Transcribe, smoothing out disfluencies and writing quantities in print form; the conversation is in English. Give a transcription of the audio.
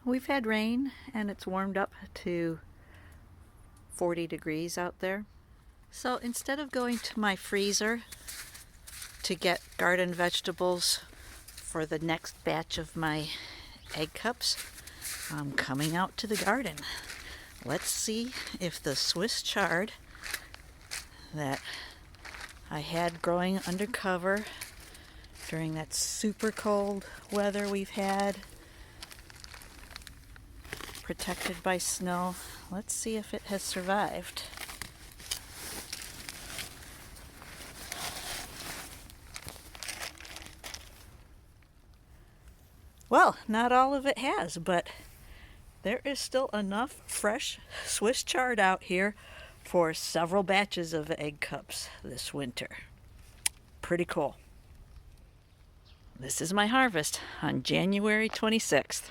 We've had rain and it's warmed up to 40 degrees out there. So instead of going to my freezer to get garden vegetables for the next batch of my egg cups, I'm coming out to the garden. Let's see if the Swiss chard that I had growing under cover during that super cold weather we've had, protected by snow, let's see if it has survived. Well, not all of it has, but there is still enough fresh Swiss chard out here for several batches of egg cups this winter. Pretty cool. This is my harvest on January 26th.